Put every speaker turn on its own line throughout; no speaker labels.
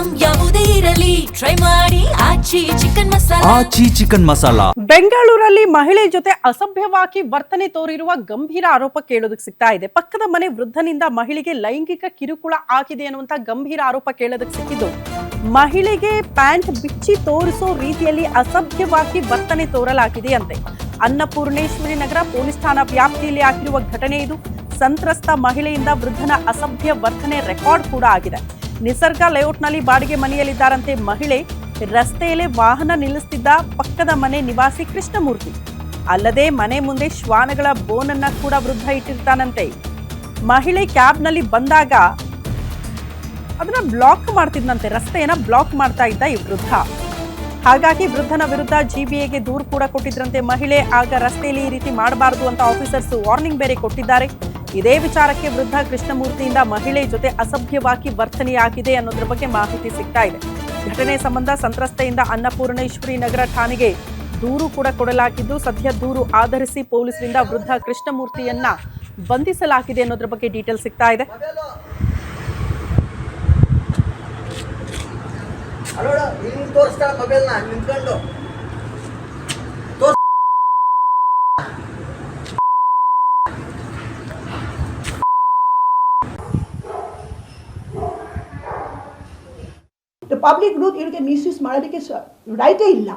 Item ಯಾವುದೇ ಇರಲಿ try ಮಾಡಿ ಆಚಿ ಚಿಕನ್ ಮಸಾಲಾ.
ಬೆಂಗಳೂರಲ್ಲಿ ಮಹಿಳೆ ಜೊತೆ ಅಸಭ್ಯವಾಗಿ ವರ್ತನೆ ತೋರಿರುವ ಗಂಭೀರ ಆರೋಪ ಕೇಳೋದಕ್ಕೆ ಸಿಗ್ತಾ ಇದೆ. ಪಕ್ಕದ ಮನೆ ವೃದ್ಧನಿಂದ ಮಹಿಳೆಗೆ ಲೈಂಗಿಕ ಕಿರುಕುಳ ಆಗಿದೆ ಅನ್ನುವಂತ ಗಂಭೀರ ಆರೋಪ ಕೇಳೋದಕ್ಕೆ ಸಿಕ್ಕಿದ್ದು, ಮಹಿಳೆಗೆ ಪ್ಯಾಂಟ್ ಬಿಚ್ಚಿ ತೋರಿಸೋ ರೀತಿಯಲ್ಲಿ ಅಸಭ್ಯವಾಗಿ ವರ್ತನೆ ತೋರಲಾಗಿದೆ ಅಂತೆ. ಅನ್ನಪೂರ್ಣೇಶ್ವರಿ ನಗರ ಪೊಲೀಸ್ ಠಾಣಾ ವ್ಯಾಪ್ತಿಯಲ್ಲಿ ಆಗಿರುವ ಘಟನೆ ಇದು. ಸಂತ್ರಸ್ತ ಮಹಿಳೆಯಿಂದ ವೃದ್ಧನ ಅಸಭ್ಯ ವರ್ತನೆ ರೆಕಾರ್ಡ್ ಕೂಡ ಆಗಿದೆ. ನಿಸರ್ಗ ಲೇಔಟ್ನಲ್ಲಿ ಬಾಡಿಗೆ ಮನೆಯಲ್ಲಿದ್ದಾರಂತೆ ಮಹಿಳೆ. ರಸ್ತೆಯಲ್ಲೇ ವಾಹನ ನಿಲ್ಲಿಸುತ್ತಿದ್ದ ಪಕ್ಕದ ಮನೆ ನಿವಾಸಿ ಕೃಷ್ಣಮೂರ್ತಿ. ಅಲ್ಲದೆ ಮನೆ ಮುಂದೆ ಶ್ವಾನಗಳ ಬೋನನ್ನ ಕೂಡ ವೃದ್ಧ ಇಟ್ಟಿರ್ತಾನಂತೆ. ಮಹಿಳೆ ಕ್ಯಾಬ್ನಲ್ಲಿ ಬಂದಾಗ ಅದನ್ನ ಬ್ಲಾಕ್ ಮಾಡ್ತಿದ್ದಂತೆ, ರಸ್ತೆಯನ್ನ ಬ್ಲಾಕ್ ಮಾಡ್ತಾ ಇದ್ದ ಈ ವೃದ್ಧ. ಹಾಗಾಗಿ ವೃದ್ಧನ ವಿರುದ್ಧ ಜಿಬಿಎಗೆ ದೂರು ಕೂಡ ಕೊಟ್ಟಿದ್ರಂತೆ ಮಹಿಳೆ. ಆಗ ರಸ್ತೆಯಲ್ಲಿ ಈ ರೀತಿ ಮಾಡಬಾರದು ಅಂತ ಆಫೀಸರ್ಸ್ ವಾರ್ನಿಂಗ್ ಬೇರೆ ಕೊಟ್ಟಿದ್ದಾರೆ. ಇದೇ ವಿಚಾರಕ್ಕೆ ವೃದ್ಧ ಕೃಷ್ಣಮೂರ್ತಿಯಿಂದ ಮಹಿಳೆ ಜೊತೆ ಅಸಭ್ಯವಾಗಿ ವರ್ತನೆಯಾಗಿದೆ ಅನ್ನೋದ್ರ ಬಗ್ಗೆ ಮಾಹಿತಿ ಸಿಗ್ತಾ ಇದೆ. ಘಟನೆ ಸಂಬಂಧ ಸಂತ್ರಸ್ತೆಯಿಂದ ಅನ್ನಪೂರ್ಣೇಶ್ವರಿ ನಗರ ಠಾಣೆಗೆ ದೂರು ಕೂಡ ಕೊಡಲಾಗಿದ್ದು, ಸದ್ಯ ದೂರು ಆಧರಿಸಿ ಪೊಲೀಸರಿಂದ ವೃದ್ಧ ಕೃಷ್ಣಮೂರ್ತಿಯನ್ನ ಬಂಧಿಸಲಾಗಿದೆ ಅನ್ನೋದ್ರ ಬಗ್ಗೆ ಡೀಟೇಲ್ ಸಿಗ್ತಾ ಇದೆ.
ಪಬ್ಲಿಕ್ ರೂಟ್ ಇವರಿಗೆ ಮಿಸ್ಯೂಸ್ ಮಾಡೋದಕ್ಕೆ ರೈಟೇ ಇಲ್ಲ.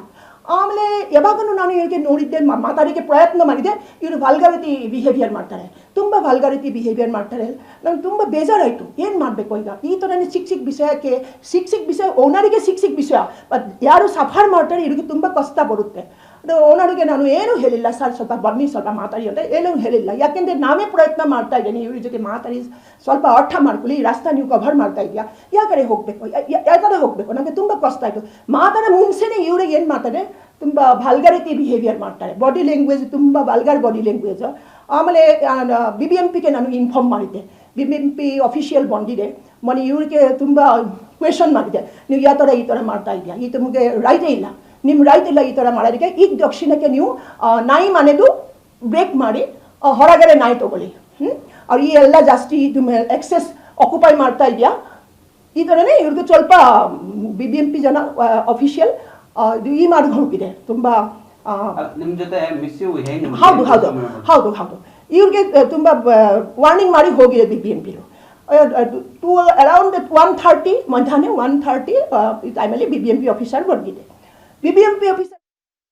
ಆಮೇಲೆ ಯಾವಾಗಲೂ ನಾನು ಇವರಿಗೆ ನೋಡಿದ್ದೆ, ಮಾತಾಡೋಕ್ಕೆ ಪ್ರಯತ್ನ ಮಾಡಿದೆ. ಇವರು ವಲ್ಗಾರಿಟಿ ಬಿಹೇವಿಯರ್ ಮಾಡ್ತಾರೆ, ತುಂಬ ವಲ್ಗಾರಿಟಿ ಬಿಹೇವಿಯರ್ ಮಾಡ್ತಾರೆ. ನಂಗೆ ತುಂಬ ಬೇಜಾರಾಯಿತು. ಏನು ಮಾಡಬೇಕು ಈಗ? ಈ ಥರನೇ ಸಿಕ್ಕ ವಿಷಯಕ್ಕೆ ಸಿಕ್ಕ ವಿಷಯ ಓನರಿಗೆ ಸಿಕ್ಕ ವಿಷಯ, ಬಟ್ ಯಾರು ಸಫರ್ ಮಾಡ್ತಾರೆ ಇವ್ರಿಗೆ ತುಂಬ ಕಷ್ಟ ಬರುತ್ತೆ. ಅದು ಓನರಿಗೆ ನಾನು ಏನೂ ಹೇಳಿಲ್ಲ, ಸರ್ ಸ್ವಲ್ಪ ಬನ್ನಿ ಸ್ವಲ್ಪ ಮಾತಾಡಿ ಅಂತ ಏನೂ ಹೇಳಿಲ್ಲ. ಯಾಕೆಂದರೆ ನಾವೇ ಪ್ರಯತ್ನ ಮಾಡ್ತಾ ಇದ್ದೇನೆ ಇವ್ರ ಜೊತೆ ಮಾತಾಡಿ ಸ್ವಲ್ಪ ಅರ್ಥ ಮಾಡ್ಕೊಳ್ಳಿ. ಈ ರಸ್ತೆ ನೀವು ಕವರ್ ಮಾಡ್ತಾ ಇದೆಯಾ, ಯಾವ ಕಡೆ ಹೋಗಬೇಕು, ಯಾವ ಕಡೆ ಹೋಗಬೇಕು, ನನಗೆ ತುಂಬ ಕಷ್ಟ ಆಯಿತು. ಮಾತಾಡೋ ಮುಂಚೆನೇ ಇವ್ರಿಗೆ ಏನು ಮಾಡ್ತಾರೆ, ತುಂಬ ವಲ್ಗಾರಿಟಿ ಬಿಹೇವಿಯರ್ ಮಾಡ್ತಾರೆ. ಬಾಡಿ ಲ್ಯಾಂಗ್ವೇಜ್ ತುಂಬ ವಲ್ಗಾರ್ ಬಾಡಿ ಲ್ಯಾಂಗ್ವೇಜ್. ಆಮೇಲೆ BBMPಗೆ ನಾನು ಇನ್ಫಾರ್ಮ್ ಮಾಡಿದ್ದೆ. BBMP ಅಫಿಷಿಯಲ್ ಬಂದಿದೆ. ಮನೆ ಇವ್ರಿಗೆ ತುಂಬ ಕ್ವೆಶನ್ ಮಾಡಿದೆ, ನೀವು ಯಾವ ಥರ ಈ ಥರ ಮಾಡ್ತಾ ಇದೆಯಾ, ಈ ತಮಗೆ ರೈಟೇ ಇಲ್ಲ, ನಿಮ್ಮ ರೈಟ್ ಇಲ್ಲ ಈ ಥರ ಮಾಡೋದಕ್ಕೆ. ಈಗ ದಕ್ಷಿಣಕ್ಕೆ ನೀವು ನಾಯಿ ಮನೆದು ಬ್ರೇಕ್ ಮಾಡಿ ಹೊರಗಡೆ ನಾಯಿ ತೊಗೊಳ್ಳಿ. ಅವ್ರು ಈ ಎಲ್ಲ ಜಾಸ್ತಿ ಇದು ಎಕ್ಸೆಸ್ ಆಕ್ಯುಪೈ ಮಾಡ್ತಾ ಇದೆಯಾ, ಈ ಥರನೇ ಇವ್ರಿಗೆ ಸ್ವಲ್ಪ BBMP ಜನ ಅಫಿಷಿಯಲ್ ಇದು ಈ ಮಾಡಿ ಹೋಗಿದೆ. ತುಂಬ ಹೌದು ಹೌದು ಹೌದು ಹೌದು ಇವ್ರಿಗೆ ತುಂಬ ವಾರ್ನಿಂಗ್ ಮಾಡಿ ಹೋಗಿದೆ BBMP. ಅರೌಂಡ್ 1:30 ಮಧ್ಯಾಹ್ನ 1:30 ಟೈಮಲ್ಲಿ BBMP ಆಫೀಸರ್ ಬಂದಿದೆ. BBMP officer